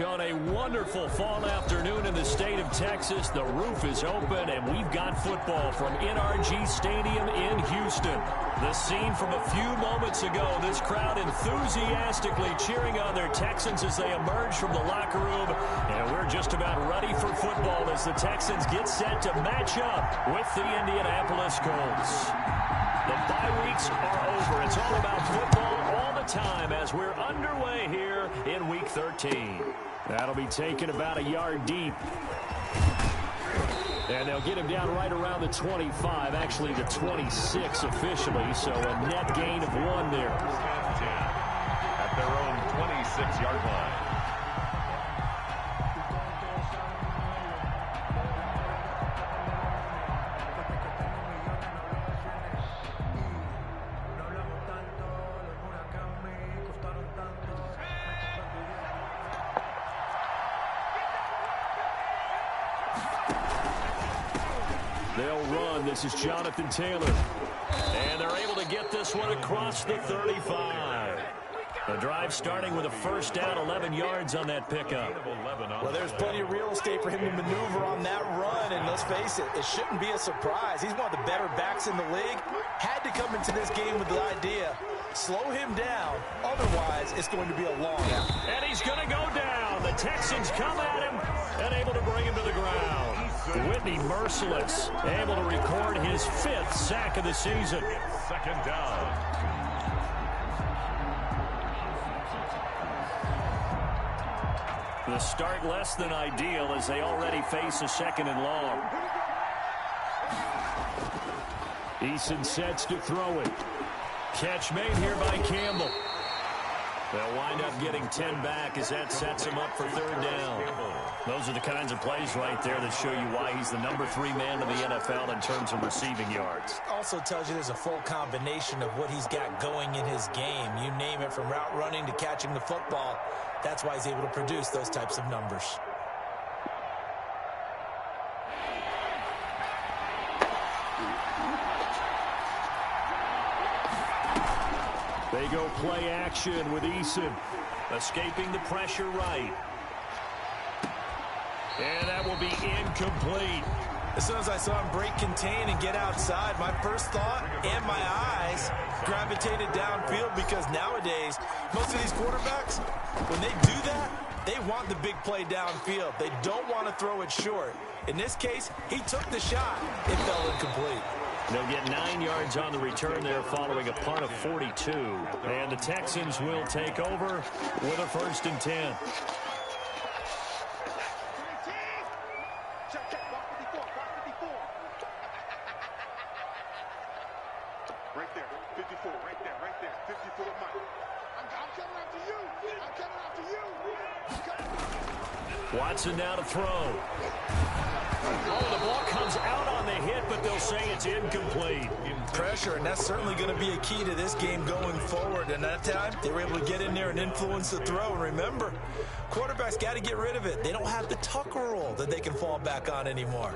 On a wonderful fall afternoon in the state of Texas, the roof is open, and we've got football from NRG Stadium in Houston. The scene from a few moments ago, this crowd enthusiastically cheering on their Texans as they emerge from the locker room, and we're just about ready for football as the Texans get set to match up with the Indianapolis Colts. The bye weeks are over. It's all about football all the time as we're underway here in Week 13. That'll be taken about a yard deep. And they'll get him down right around the 25, actually the 26 officially, so a net gain of 1 there. At their own 26-yard line. They'll run. This is Jonathan Taylor. And they're able to get this one across the 35. The drive starting with a first down, 11 yards on that pickup. Well, there's plenty of real estate for him to maneuver on that run, and let's face it, it shouldn't be a surprise. He's one of the better backs in the league. Had to come into this game with the idea, slow him down, otherwise it's going to be a long out. And he's going to go down. The Texans come at him and able to bring him to the ground. Whitney merciless, able to record his 5th sack of the season. Second down. The start less than ideal as they already face a 2nd and long. Eason sets to throw it. Catch made here by Campbell. They'll wind up getting 10 back as that sets him up for 3rd down. Those are the kinds of plays right there that show you why he's the number 3 man in the NFL in terms of receiving yards. Also tells you there's a full combination of what he's got going in his game. You name it, from route running to catching the football. That's why he's able to produce those types of numbers. They go play action with Eason. Escaping the pressure right. And that will be incomplete. As soon as I saw him break contain and get outside, my first thought and my eyes gravitated downfield, because nowadays, most of these quarterbacks, when they do that, they want the big play downfield. They don't want to throw it short. In this case, he took the shot. It fell incomplete. They'll get 9 yards on the return there following a punt of 42. And the Texans will take over with a 1st and 10. Right there, 54, right there, 54 Mike. I'm coming after you. I'm coming after you. Watson now to throw. Oh, the ball comes out on the hit, but they'll say it's incomplete. Pressure, and that's certainly going to be a key to this game going forward. And that time, they were able to get in there and influence the throw. And remember, quarterbacks got to get rid of it. They don't have the tuck rule that they can fall back on anymore.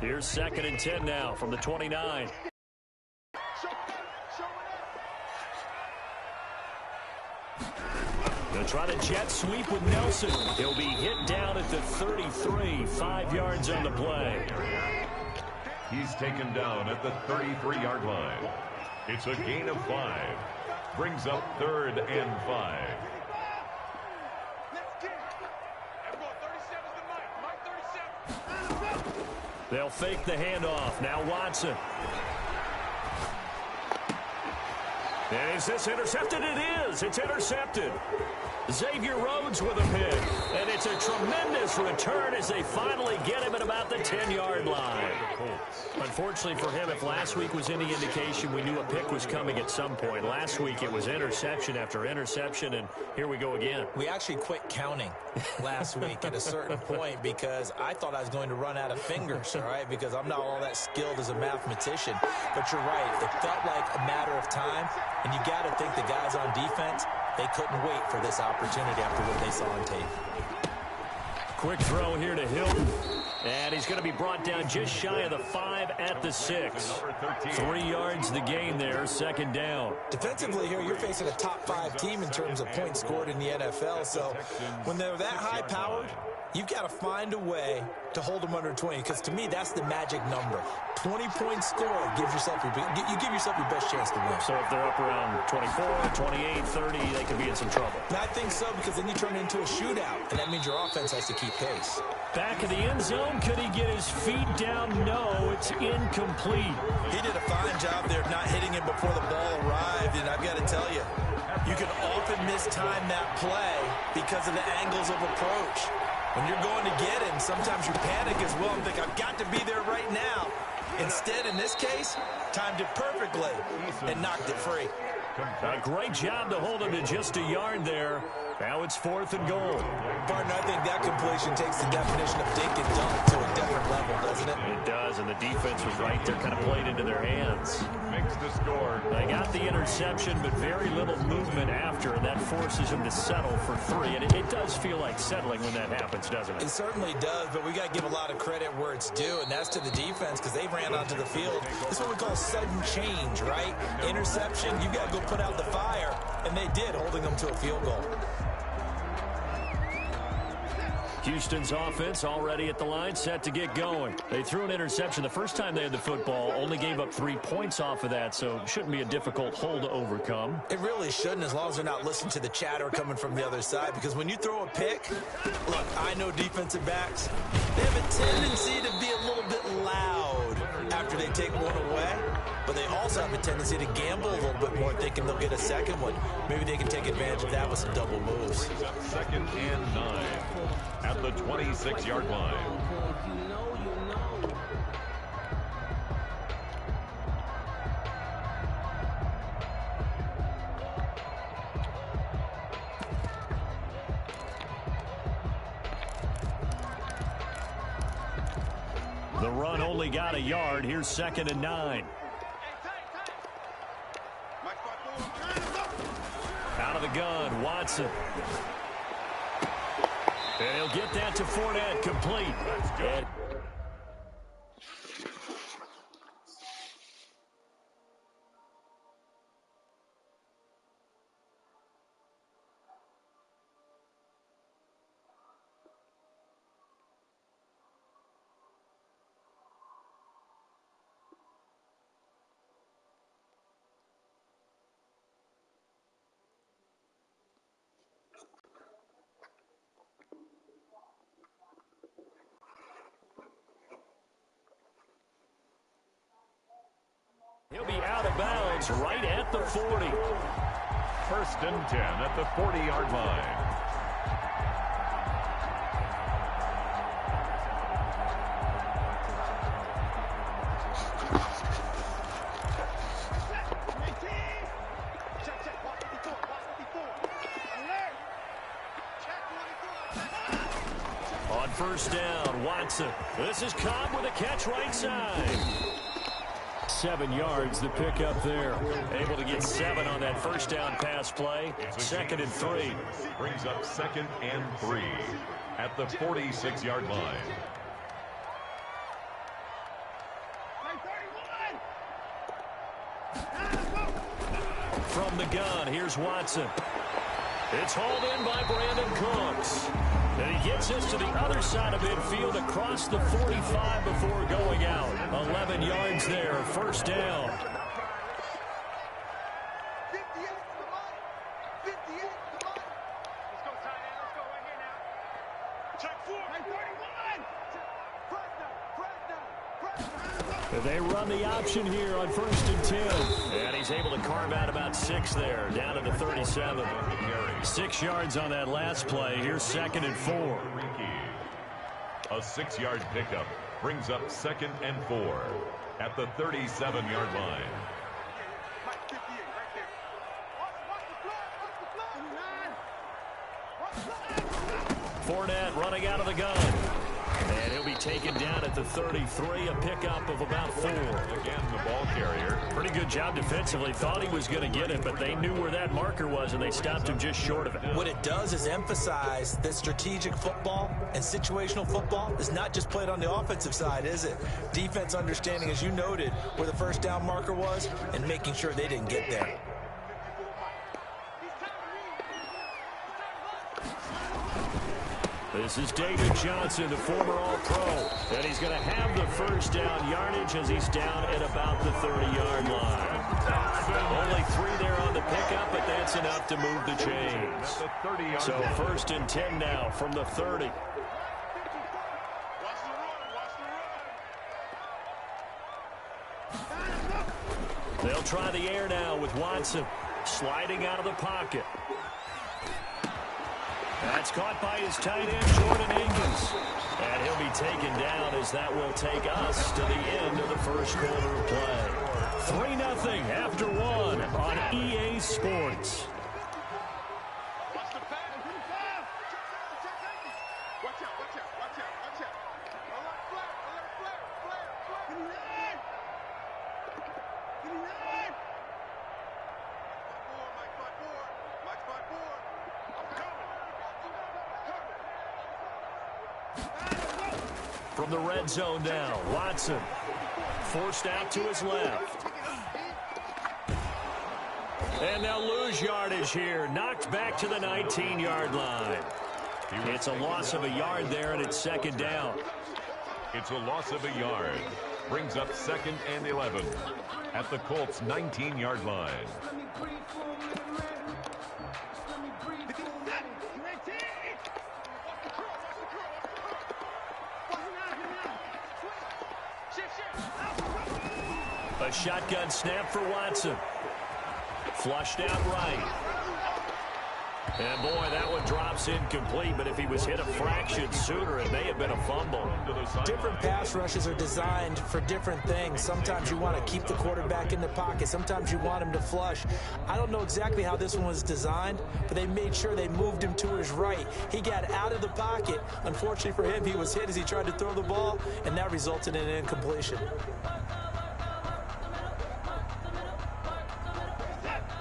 Here's 2nd and 10 now from the 29. They'll try to jet sweep with Nelson. He'll be hit down at the 33, 5 yards on the play. He's taken down at the 33-yard line. It's a gain of 5. Brings up 3rd and 5. They'll fake the handoff. Now Watson. And is this intercepted? It is. It's intercepted. Xavier Rhodes with a pick. And it's a tremendous return as they finally get him at about the 10-yard line. Unfortunately for him, if last week was any indication, we knew a pick was coming at some point. Last week it was interception after interception, and here we go again. We actually quit counting last week at a certain point because I thought I was going to run out of fingers, all right, because I'm not all that skilled as a mathematician. But you're right. It felt like a matter of time, and you got to think the guys on defense, they couldn't wait for this opportunity after what they saw on tape. Quick throw here to Hilton. And he's going to be brought down just shy of the 5 at the 6. 3 yards the gain there, second down. Defensively here, you're facing a top 5 team in terms of points scored in the NFL. So when they're that high-powered, you've got to find a way to hold them under 20, because to me, that's the magic number. 20 points scored gives yourself you give yourself your best chance to win. So if they're up around 24, 28, 30, they could be in some trouble. And I think so, because then you turn it into a shootout, and that means your offense has to keep pace. Back in the end zone, could he get his feet down? No, it's incomplete. He did a fine job there of not hitting him before the ball arrived, and I've got to tell you, you can often mistime that play because of the angles of approach. When you're going to get him, sometimes you panic as well and think, I've got to be there right now. Instead, in this case, timed it perfectly and knocked it free. A great job to hold him to just a yard there. Now it's 4th and goal. Partner, I think that completion takes the definition of dink and dunk to a different level, doesn't it? It does, and the defense was right there, kind of played into their hands. Makes the score. They got the interception, but very little movement after, and that forces him to settle for 3. And it does feel like settling when that happens, doesn't it? It certainly does, but we got to give a lot of credit where it's due, and that's to the defense, because they ran onto the field. This is what we call sudden change, right? Interception, you got to go put out the fire, and they did, holding them to a field goal. Houston's offense already at the line, set to get going. They threw an interception the first time they had the football, only gave up 3 points off of that, so shouldn't be a difficult hole to overcome. It really shouldn't, as long as they're not listening to the chatter coming from the other side, because when you throw a pick, look, I know defensive backs, they have a tendency to be a little bit loud after they take one away, but they also have a tendency to gamble a little bit more, thinking they'll get a second one. Maybe they can take advantage of that with some double moves. 2nd and 9 at the 26-yard line. The run only got a yard. Here's 2nd and 9. Out of the gun, Watson. And he'll get that to Fournette, complete. And he'll be out of bounds right at the 40. 1st and 10 at the 40-yard line. On 1st down, Watson. This is Cobb with a catch right side. 7 yards, the pickup there. Able to get 7 on that 1st down pass play. 2nd and 3. Brings up 2nd and 3 at the 46-yard line. From the gun, here's Watson. It's hauled in by Brandon Cooks. And he gets us to the other side of midfield across the 45 before going out. 11 yards there, 1st down. They run the option here on 1st and 10. And he's able to carve out about 6 there, down to the 37. 6 yards on that last play. Here's 2nd and 4. A 6-yard pickup brings up 2nd and 4 at the 37-yard line. Fournette running out of the gun. And he'll be taken down at the 33, a pickup of about 4. Again, the ball carrier. Pretty good job defensively. Thought he was going to get it, but they knew where that marker was, and they stopped him just short of it. What it does is emphasize that strategic football and situational football is not just played on the offensive side, is it? Defense understanding, as you noted, where the first down marker was and making sure they didn't get there. This is David Johnson, the former All-Pro, and he's going to have the first down yardage as he's down at about the 30-yard line. Only 3 there on the pickup, but that's enough to move the chains. So 1st and 10 now from the 30. They'll try the air now with Watson sliding out of the pocket. That's caught by his tight end, Jordan Akins. And he'll be taken down as that will take us to the end of the first quarter of play. 3-0 after 1 on EA Sports. From the red zone now, Watson forced out to his left. And they'll lose yardage here. Knocked back to the 19-yard line. It's a loss of a yard there, and it's 2nd down. It's a loss of a yard. Brings up 2nd and 11 at the Colts' 19-yard line. A shotgun snap for Watson. Flushed out right. And boy, that one drops incomplete, but if he was hit a fraction sooner, it may have been a fumble. Different pass rushes are designed for different things. Sometimes you want to keep the quarterback in the pocket. Sometimes you want him to flush. I don't know exactly how this one was designed, but they made sure they moved him to his right. He got out of the pocket. Unfortunately for him, he was hit as he tried to throw the ball, and that resulted in an incompletion.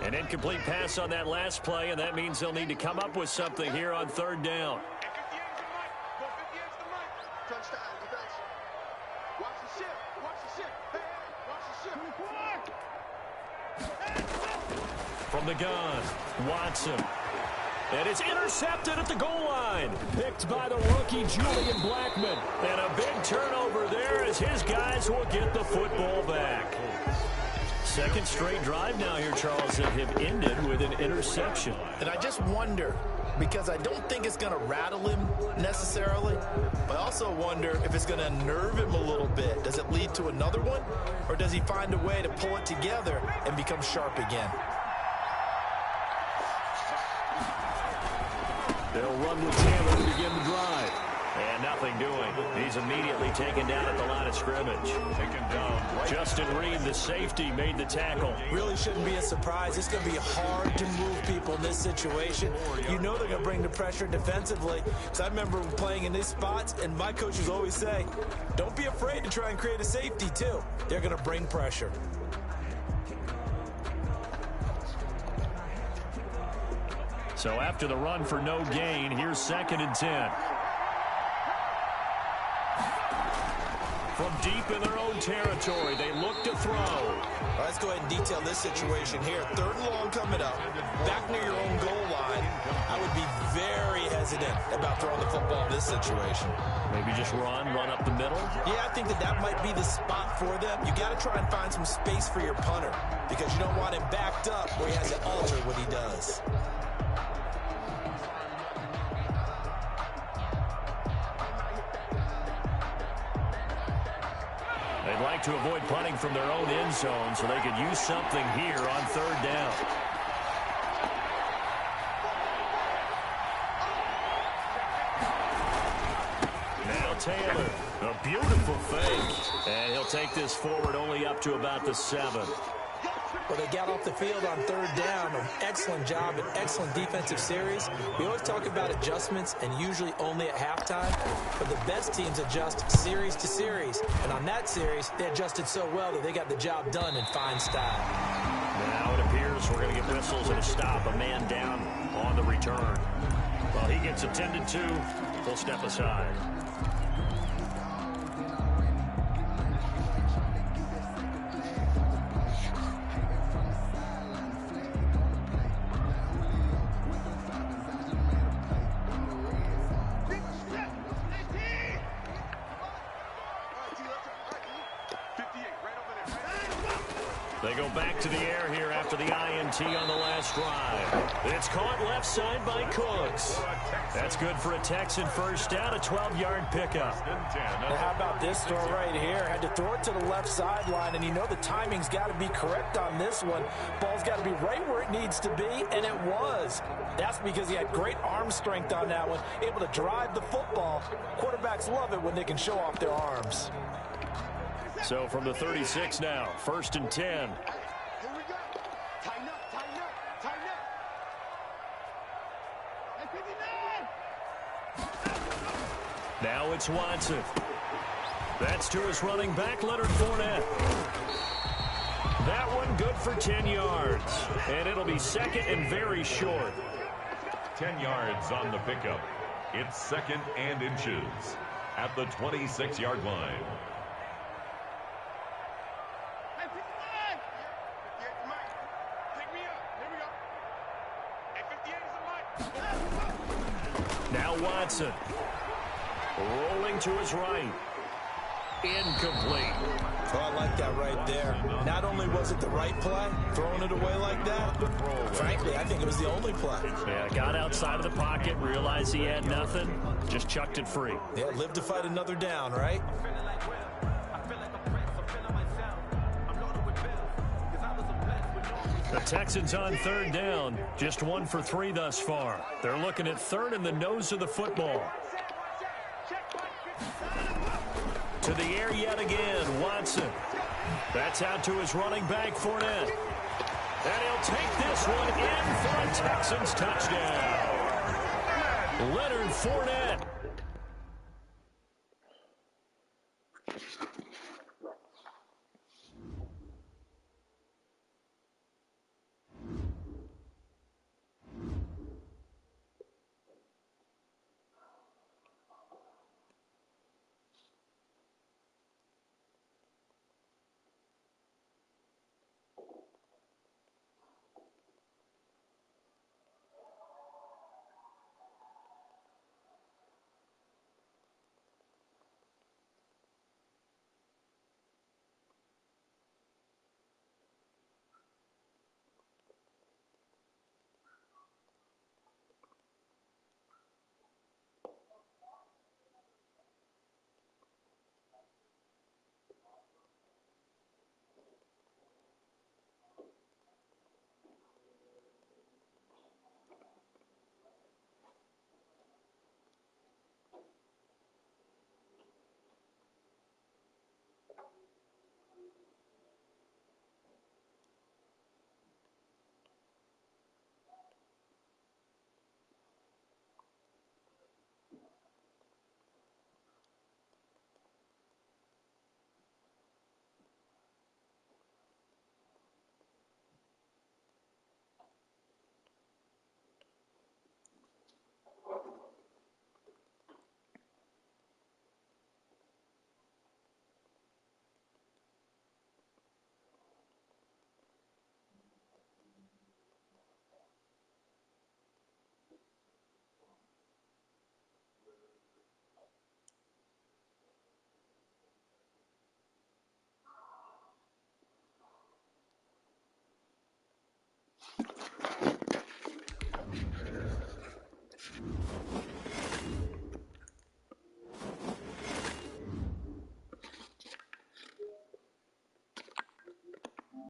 An incomplete pass on that last play, and that means they'll need to come up with something here on 3rd down. From the gun, Watson. And it's intercepted at the goal line. Picked by the rookie, Julian Blackman. And a big turnover there as his guys will get the football back. 2nd straight drive now here, Charles, that have ended with an interception. And I just wonder, because I don't think it's going to rattle him necessarily, but I also wonder if it's going to unnerve him a little bit. Does it lead to another one, or does he find a way to pull it together and become sharp again? They'll run with Taylor to begin the drive. And nothing doing. He's immediately taken down at the line of scrimmage. Taken down. Justin Reed, the safety, made the tackle. Really shouldn't be a surprise. It's going to be hard to move people in this situation. You know they're going to bring the pressure defensively. Because I remember playing in these spots, and my coaches always say, don't be afraid to try and create a safety, too. They're going to bring pressure. So after the run for no gain, here's 2nd and 10. From deep in their own territory, they look to throw. Let's go ahead and detail this situation here. 3rd and long coming up, back near your own goal line. I would be very hesitant about throwing the football in this situation. Maybe just run up the middle? Yeah, I think that might be the spot for them. You got to try and find some space for your punter because you don't want him backed up where he has to alter what he does. They'd like to avoid punting from their own end zone so they could use something here on third down. Now Taylor, a beautiful fake. And he'll take this forward only up to about the 7. Well, they got off the field on third down. An excellent job, an excellent defensive series. We always talk about adjustments and usually only at halftime, but the best teams adjust series to series. And on that series, they adjusted so well that they got the job done in fine style. Now it appears we're going to get whistles and a stop, a man down on the return. Well, he gets attended to. We'll step aside. They go back to the air here after the INT on the last drive. It's caught left side by Cooks. That's good for a Texan first down, a 12-yard pickup. And how about this throw right here? Had to throw it to the left sideline, and you know the timing's got to be correct on this one. Ball's got to be right where it needs to be, and it was. That's because he had great arm strength on that one, able to drive the football. Quarterbacks love it when they can show off their arms. So from the 36 now, 1st and 10. Here we go. Tighten up, tighten up, tighten up. Hey, 59! Now it's Watson. That's to his running back, Leonard Fournette. That one good for 10 yards. And it'll be second and very short. 10 yards on the pickup. It's 2nd and inches at the 26-yard line. Now Watson. Rolling to his right. Incomplete. Oh, I like that right there. Not only was it the right play, throwing it away like that, frankly, I think it was the only play. Yeah, got outside of the pocket, realized he had nothing, just chucked it free. Yeah, live to fight another down, right? The Texans on third down, just 1 for 3 thus far. They're looking at third in the nose of the football. To the air yet again, Watson. That's out to his running back, Fournette. And he'll take this one in for a Texans touchdown. Leonard Fournette.